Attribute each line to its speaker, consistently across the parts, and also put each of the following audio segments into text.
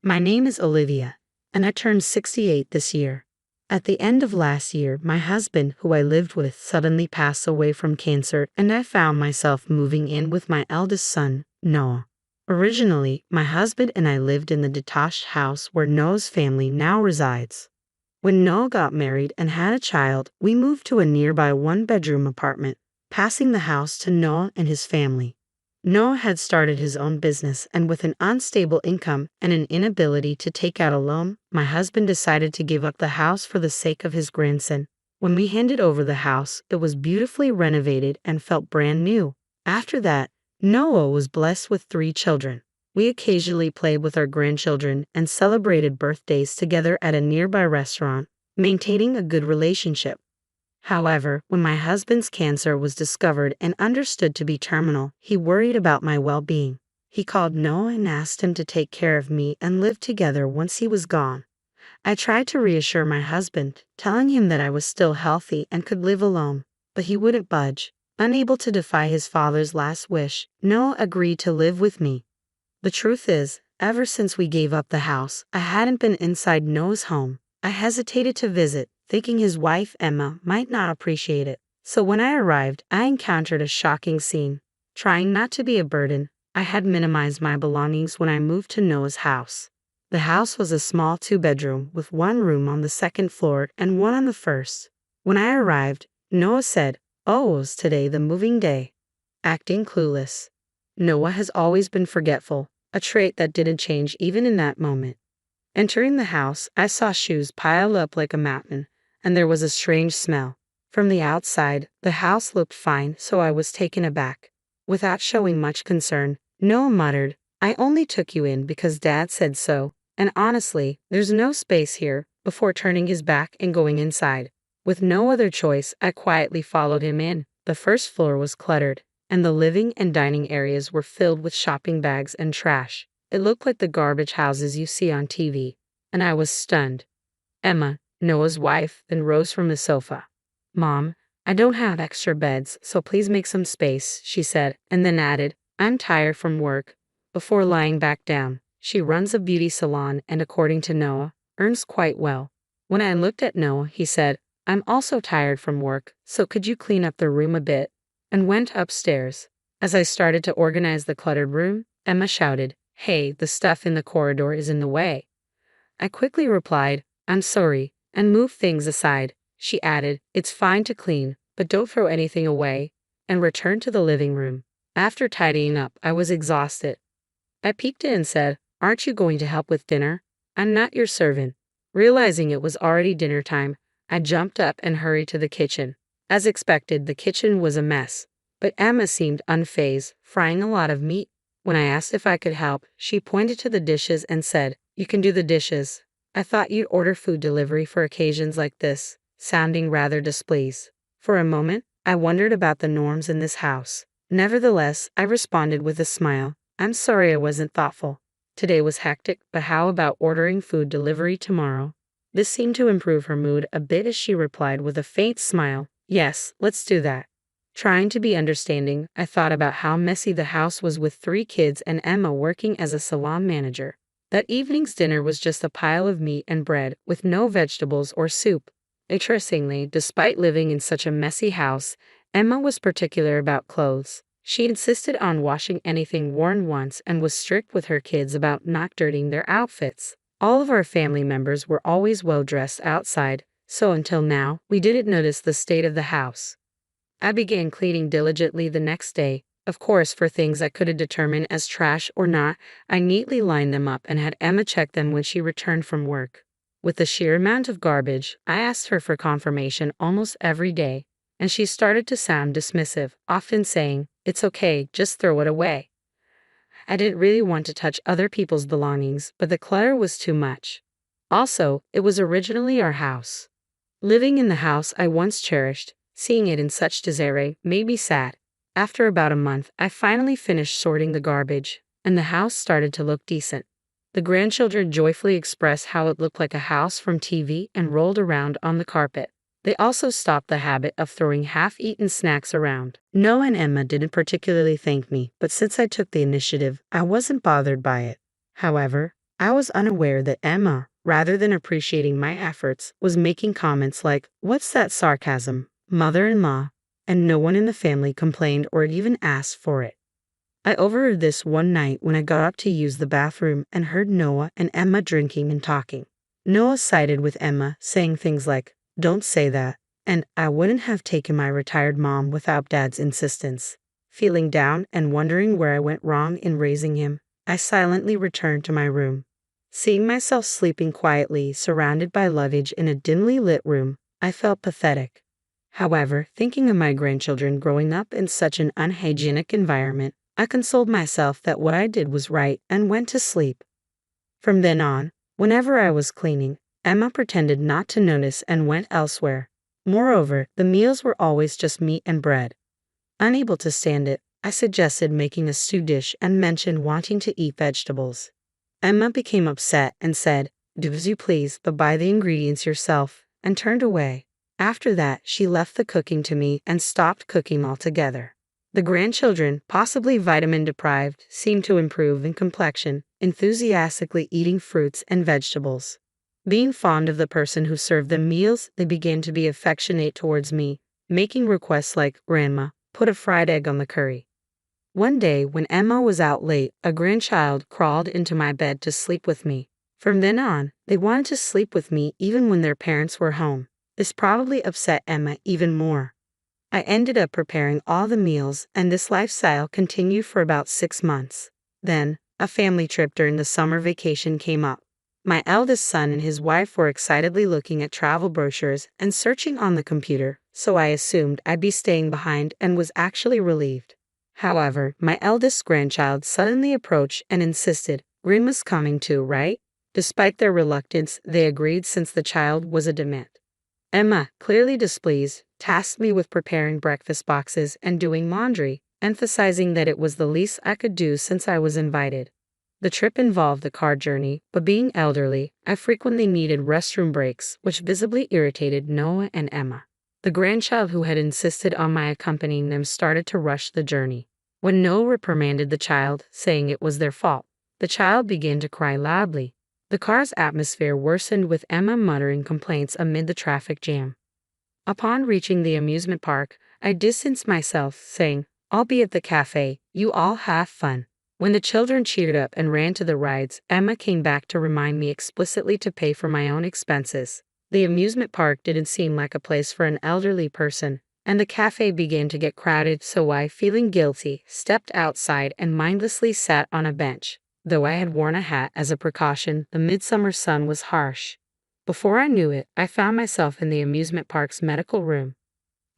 Speaker 1: My name is Olivia, and I turned 68 this year. At the end of last year, my husband, who I lived with, suddenly passed away from cancer, and I found myself moving in with my eldest son, Noah. Originally, my husband and I lived in the detached house where Noah's family now resides. When Noah got married and had a child, we moved to a nearby one-bedroom apartment, passing the house to Noah and his family. Noah had started his own business, and with an unstable income and an inability to take out a loan, my husband decided to give up the house for the sake of his grandson. When we handed over the house, it was beautifully renovated and felt brand new. After that, Noah was blessed with 3 children. We occasionally played with our grandchildren and celebrated birthdays together at a nearby restaurant, maintaining a good relationship. However, when my husband's cancer was discovered and understood to be terminal, he worried about my well-being. He called Noah and asked him to take care of me and live together once he was gone. I tried to reassure my husband, telling him that I was still healthy and could live alone, but he wouldn't budge. Unable to defy his father's last wish, Noah agreed to live with me. The truth is, ever since we gave up the house, I hadn't been inside Noah's home. I hesitated to visit, thinking his wife, Emma, might not appreciate it. So when I arrived, I encountered a shocking scene. Trying not to be a burden, I had minimized my belongings when I moved to Noah's house. The house was a small 2-bedroom with 1 room on the 2nd floor and 1 on the 1st. When I arrived, Noah said, "Oh, is today the moving day?" Acting clueless. Noah has always been forgetful, a trait that didn't change even in that moment. Entering the house, I saw shoes piled up like a mountain, and there was a strange smell. From the outside, the house looked fine, so I was taken aback. Without showing much concern, Noah muttered, "I only took you in because Dad said so, and honestly, there's no space here," before turning his back and going inside. With no other choice, I quietly followed him in. The first floor was cluttered, and the living and dining areas were filled with shopping bags and trash. It looked like the garbage houses you see on TV, and I was stunned. Emma, Noah's wife, then rose from the sofa. "Mom, I don't have extra beds, so please make some space," she said, and then added, "I'm tired from work," before lying back down. She runs a beauty salon and, according to Noah, earns quite well. When I looked at Noah, he said, "I'm also tired from work, so could you clean up the room a bit?" and went upstairs. As I started to organize the cluttered room, Emma shouted, "Hey, the stuff in the corridor is in the way." I quickly replied, "I'm sorry," and moved things aside. She added, "It's fine to clean, but don't throw anything away," and returned to the living room. After tidying up, I was exhausted. I peeked in and said, "Aren't you going to help with dinner? I'm not your servant." Realizing it was already dinner time, I jumped up and hurried to the kitchen. As expected, the kitchen was a mess, but Emma seemed unfazed, frying a lot of meat. When I asked if I could help, she pointed to the dishes and said, "You can do the dishes. I thought you'd order food delivery for occasions like this," sounding rather displeased. For a moment, I wondered about the norms in this house. Nevertheless, I responded with a smile, "I'm sorry I wasn't thoughtful. Today was hectic, but how about ordering food delivery tomorrow?" This seemed to improve her mood a bit as she replied with a faint smile, "Yes, let's do that." Trying to be understanding, I thought about how messy the house was with 3 kids and Emma working as a salon manager. That evening's dinner was just a pile of meat and bread, with no vegetables or soup. Interestingly, despite living in such a messy house, Emma was particular about clothes. She insisted on washing anything worn once and was strict with her kids about not dirtying their outfits. All of our family members were always well dressed outside, so until now, we didn't notice the state of the house. I began cleaning diligently the next day. Of course, for things I couldn't determine as trash or not, I neatly lined them up and had Emma check them when she returned from work. With the sheer amount of garbage, I asked her for confirmation almost every day, and she started to sound dismissive, often saying, "It's okay, just throw it away." I didn't really want to touch other people's belongings, but the clutter was too much. Also, it was originally our house. Living in the house I once cherished, seeing it in such disarray made me sad. After about a month, I finally finished sorting the garbage, and the house started to look decent. The grandchildren joyfully expressed how it looked like a house from TV and rolled around on the carpet. They also stopped the habit of throwing half-eaten snacks around. Noah and Emma didn't particularly thank me, but since I took the initiative, I wasn't bothered by it. However, I was unaware that Emma, rather than appreciating my efforts, was making comments like, "What's that sarcasm, mother-in-law?" And no one in the family complained or even asked for it. I overheard this one night when I got up to use the bathroom and heard Noah and Emma drinking and talking. Noah sided with Emma, saying things like, "Don't say that," and "I wouldn't have taken my retired mom without Dad's insistence." Feeling down and wondering where I went wrong in raising him, I silently returned to my room. Seeing myself sleeping quietly, surrounded by luggage in a dimly lit room, I felt pathetic. However, thinking of my grandchildren growing up in such an unhygienic environment, I consoled myself that what I did was right and went to sleep. From then on, whenever I was cleaning, Emma pretended not to notice and went elsewhere. Moreover, the meals were always just meat and bread. Unable to stand it, I suggested making a stew dish and mentioned wanting to eat vegetables. Emma became upset and said, "Do as you please, but buy the ingredients yourself," and turned away. After that, she left the cooking to me and stopped cooking altogether. The grandchildren, possibly vitamin deprived, seemed to improve in complexion, enthusiastically eating fruits and vegetables. Being fond of the person who served them meals, they began to be affectionate towards me, making requests like, "Grandma, put a fried egg on the curry." One day, when Emma was out late, a grandchild crawled into my bed to sleep with me. From then on, they wanted to sleep with me even when their parents were home. This probably upset Emma even more. I ended up preparing all the meals, and this lifestyle continued for about 6 months. Then, a family trip during the summer vacation came up. My eldest son and his wife were excitedly looking at travel brochures and searching on the computer, so I assumed I'd be staying behind and was actually relieved. However, my eldest grandchild suddenly approached and insisted, "Grandma's coming too, right?" Despite their reluctance, they agreed since the child was a demand. Emma, clearly displeased, tasked me with preparing breakfast boxes and doing laundry, emphasizing that it was the least I could do since I was invited. The trip involved a car journey, but being elderly, I frequently needed restroom breaks, which visibly irritated Noah and Emma. The grandchild who had insisted on my accompanying them started to rush the journey. When Noah reprimanded the child, saying it was their fault, the child began to cry loudly. The car's atmosphere worsened with Emma muttering complaints amid the traffic jam. Upon reaching the amusement park, I distanced myself, saying, "I'll be at the cafe, you all have fun." When the children cheered up and ran to the rides, Emma came back to remind me explicitly to pay for my own expenses. The amusement park didn't seem like a place for an elderly person, and the cafe began to get crowded, so I, feeling guilty, stepped outside and mindlessly sat on a bench. Though I had worn a hat as a precaution, the midsummer sun was harsh. Before I knew it, I found myself in the amusement park's medical room.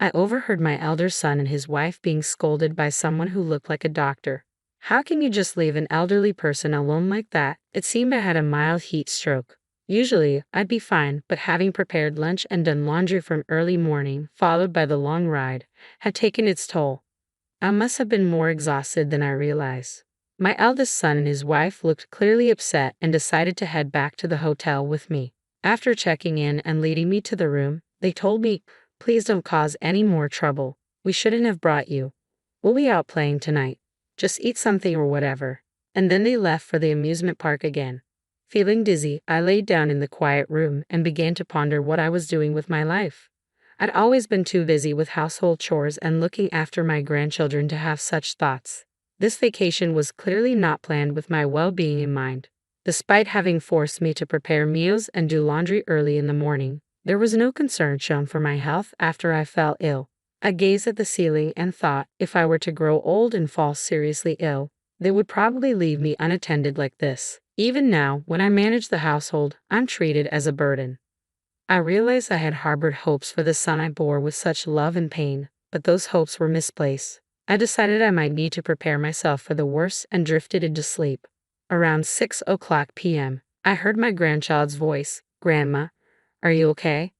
Speaker 1: I overheard my elder son and his wife being scolded by someone who looked like a doctor. "How can you just leave an elderly person alone like that?" It seemed I had a mild heat stroke. Usually, I'd be fine, but having prepared lunch and done laundry from early morning, followed by the long ride, had taken its toll. I must have been more exhausted than I realized. My eldest son and his wife looked clearly upset and decided to head back to the hotel with me. After checking in and leading me to the room, they told me, "Please don't cause any more trouble. We shouldn't have brought you. We'll be out playing tonight. Just eat something or whatever." And then they left for the amusement park again. Feeling dizzy, I laid down in the quiet room and began to ponder what I was doing with my life. I'd always been too busy with household chores and looking after my grandchildren to have such thoughts. This vacation was clearly not planned with my well-being in mind. Despite having forced me to prepare meals and do laundry early in the morning, there was no concern shown for my health after I fell ill. I gazed at the ceiling and thought, if I were to grow old and fall seriously ill, they would probably leave me unattended like this. Even now, when I manage the household, I'm treated as a burden. I realized I had harbored hopes for the son I bore with such love and pain, but those hopes were misplaced. I decided I might need to prepare myself for the worst and drifted into sleep. Around 6:00 p.m., I heard my grandchild's voice. "Grandma, are you okay?"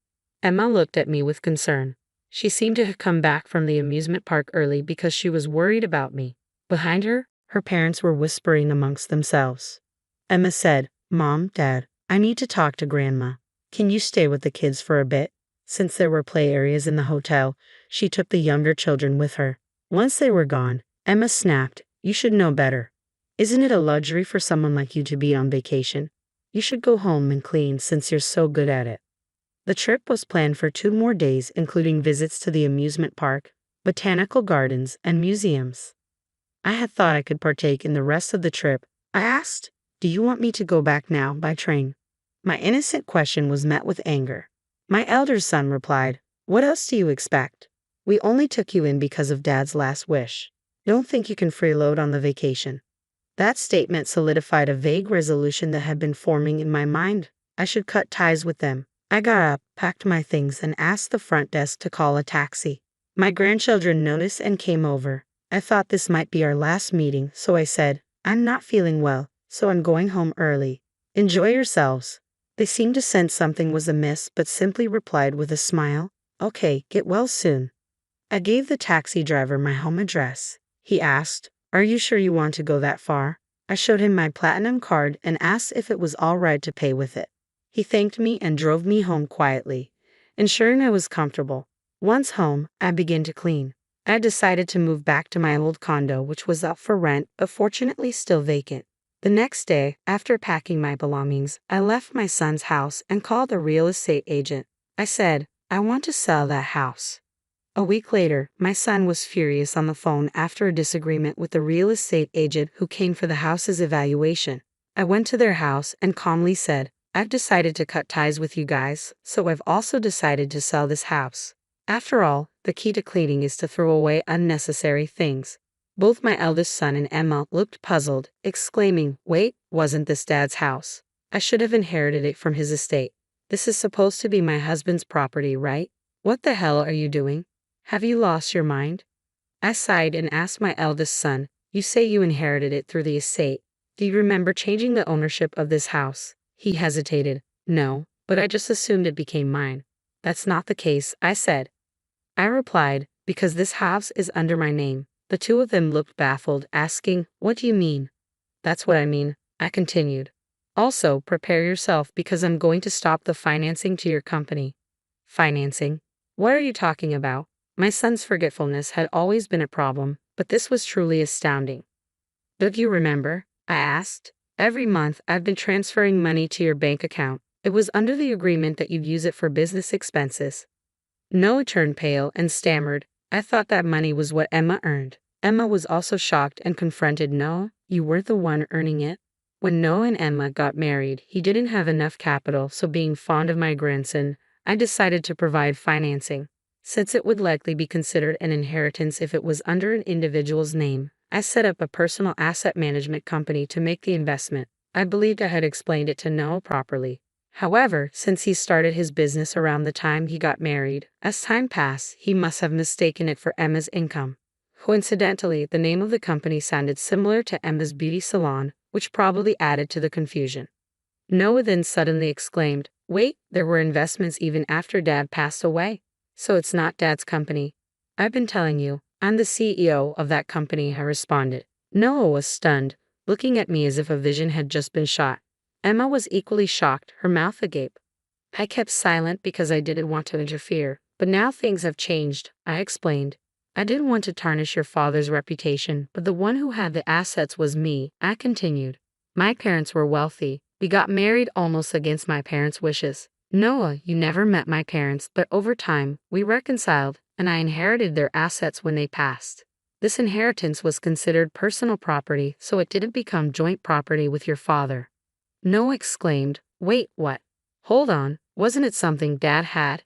Speaker 1: Emma looked at me with concern. She seemed to have come back from the amusement park early because she was worried about me. Behind her, her parents were whispering amongst themselves. Emma said, "Mom, Dad, I need to talk to Grandma. Can you stay with the kids for a bit?" Since there were play areas in the hotel, she took the younger children with her. Once they were gone, Emma snapped, "You should know better. Isn't it a luxury for someone like you to be on vacation? You should go home and clean since you're so good at it. The trip was planned for 2 more days, including visits to the amusement park, botanical gardens, and museums. I had thought I could partake in the rest of the trip. I asked, "Do you want me to go back now by train?" My innocent question was met with anger. My elder son replied, "What else do you expect? We only took you in because of Dad's last wish. Don't think you can freeload on the vacation." That statement solidified a vague resolution that had been forming in my mind. I should cut ties with them. I got up, packed my things, and asked the front desk to call a taxi. My grandchildren noticed and came over. I thought this might be our last meeting, so I said, "I'm not feeling well, so I'm going home early. Enjoy yourselves." They seemed to sense something was amiss, but simply replied with a smile, "Okay, get well soon." I gave the taxi driver my home address. He asked, "Are you sure you want to go that far?" I showed him my platinum card and asked if it was all right to pay with it. He thanked me and drove me home quietly, ensuring I was comfortable. Once home, I began to clean. I decided to move back to my old condo, which was up for rent but fortunately still vacant. The next day, after packing my belongings, I left my son's house and called a real estate agent. I said, "I want to sell that house." A week later, my son was furious on the phone after a disagreement with the real estate agent who came for the house's evaluation. I went to their house and calmly said, "I've decided to cut ties with you guys, so I've also decided to sell this house. After all, the key to cleaning is to throw away unnecessary things." Both my eldest son and Emma looked puzzled, exclaiming, "Wait, wasn't this Dad's house? I should have inherited it from his estate. This is supposed to be my husband's property, right? What the hell are you doing? Have you lost your mind?" I sighed and asked my eldest son, "You say you inherited it through the estate. Do you remember changing the ownership of this house?" He hesitated. "No, but I just assumed it became mine." "That's not the case," I said. I replied, "Because this house is under my name." The two of them looked baffled, asking, "What do you mean?" "That's what I mean," I continued. "Also, prepare yourself because I'm going to stop the financing to your company." "Financing? What are you talking about?" My son's forgetfulness had always been a problem, but this was truly astounding. "Don't you remember?" I asked. "Every month, I've been transferring money to your bank account. It was under the agreement that you'd use it for business expenses." Noah turned pale and stammered, "I thought that money was what Emma earned." Emma was also shocked and confronted Noah, "You weren't the one earning it." When Noah and Emma got married, he didn't have enough capital, so being fond of my grandson, I decided to provide financing. Since it would likely be considered an inheritance if it was under an individual's name, I set up a personal asset management company to make the investment. I believed I had explained it to Noah properly. However, since he started his business around the time he got married, as time passed, he must have mistaken it for Emma's income. Coincidentally, the name of the company sounded similar to Emma's beauty salon, which probably added to the confusion. Noah then suddenly exclaimed, "Wait, there were investments even after Dad passed away. So it's not Dad's company." "I've been telling you, I'm the CEO of that company," I responded. Noah was stunned, looking at me as if a vision had just been shot. Emma was equally shocked, her mouth agape. I kept silent because I didn't want to interfere, but now things have changed, I explained. "I didn't want to tarnish your father's reputation, but the one who had the assets was me," I continued. "My parents were wealthy. We got married almost against my parents' wishes. Noah, you never met my parents, but over time, we reconciled, and I inherited their assets when they passed. This inheritance was considered personal property, so it didn't become joint property with your father." Noah exclaimed, "Wait, what? Hold on, wasn't it something Dad had?"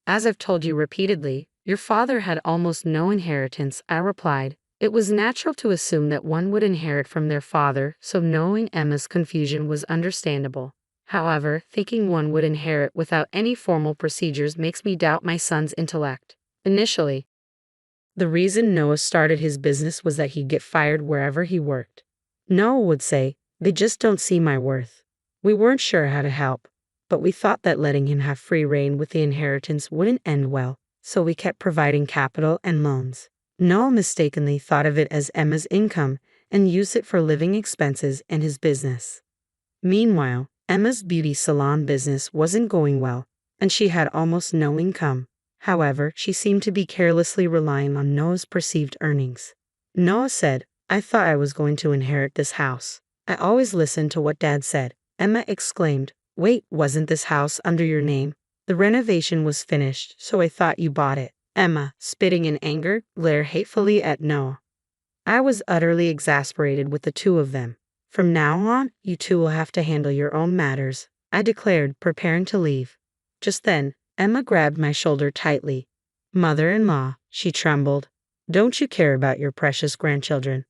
Speaker 1: "As I've told you repeatedly, your father had almost no inheritance," I replied. It was natural to assume that one would inherit from their father, so knowing Emma's confusion was understandable. However, thinking one would inherit without any formal procedures makes me doubt my son's intellect. Initially, the reason Noah started his business was that he'd get fired wherever he worked. Noah would say, "They just don't see my worth." We weren't sure how to help, but we thought that letting him have free rein with the inheritance wouldn't end well, so we kept providing capital and loans. Noah mistakenly thought of it as Emma's income and used it for living expenses and his business. Meanwhile, Emma's beauty salon business wasn't going well, and she had almost no income. However, she seemed to be carelessly relying on Noah's perceived earnings. Noah said, I thought I was going to inherit this house. I always listened to what Dad said. Emma exclaimed. Wait, wasn't this house under your name? The renovation was finished, so I thought you bought it. Emma, spitting in anger, glared hatefully at Noah. I was utterly exasperated with the two of them. From now on, you two will have to handle your own matters, I declared, preparing to leave. Just then, Emma grabbed my shoulder tightly. Mother-in-law, she trembled. Don't you care about your precious grandchildren?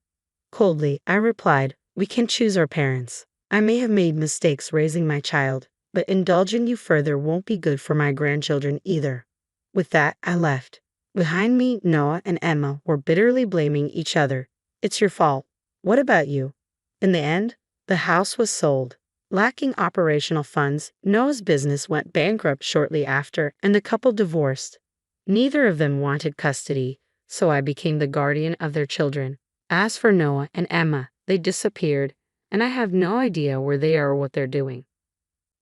Speaker 1: Coldly, I replied, we can choose our parents. I may have made mistakes raising my child, but indulging you further won't be good for my grandchildren either. With that, I left. Behind me, Noah and Emma were bitterly blaming each other. It's your fault. What about you? In the end, the house was sold. Lacking operational funds, Noah's business went bankrupt shortly after, and the couple divorced. Neither of them wanted custody, so I became the guardian of their children. As for Noah and Emma, they disappeared, and I have no idea where they are or what they're doing.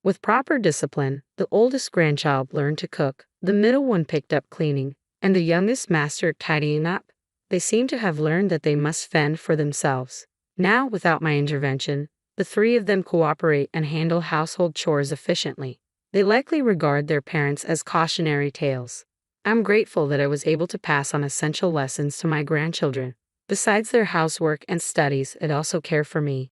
Speaker 1: With proper discipline, the oldest grandchild learned to cook, the middle one picked up cleaning, and the youngest mastered tidying up. They seem to have learned that they must fend for themselves. Now, without my intervention, the three of them cooperate and handle household chores efficiently. They likely regard their parents as cautionary tales. I'm grateful that I was able to pass on essential lessons to my grandchildren. Besides their housework and studies, they also care for me.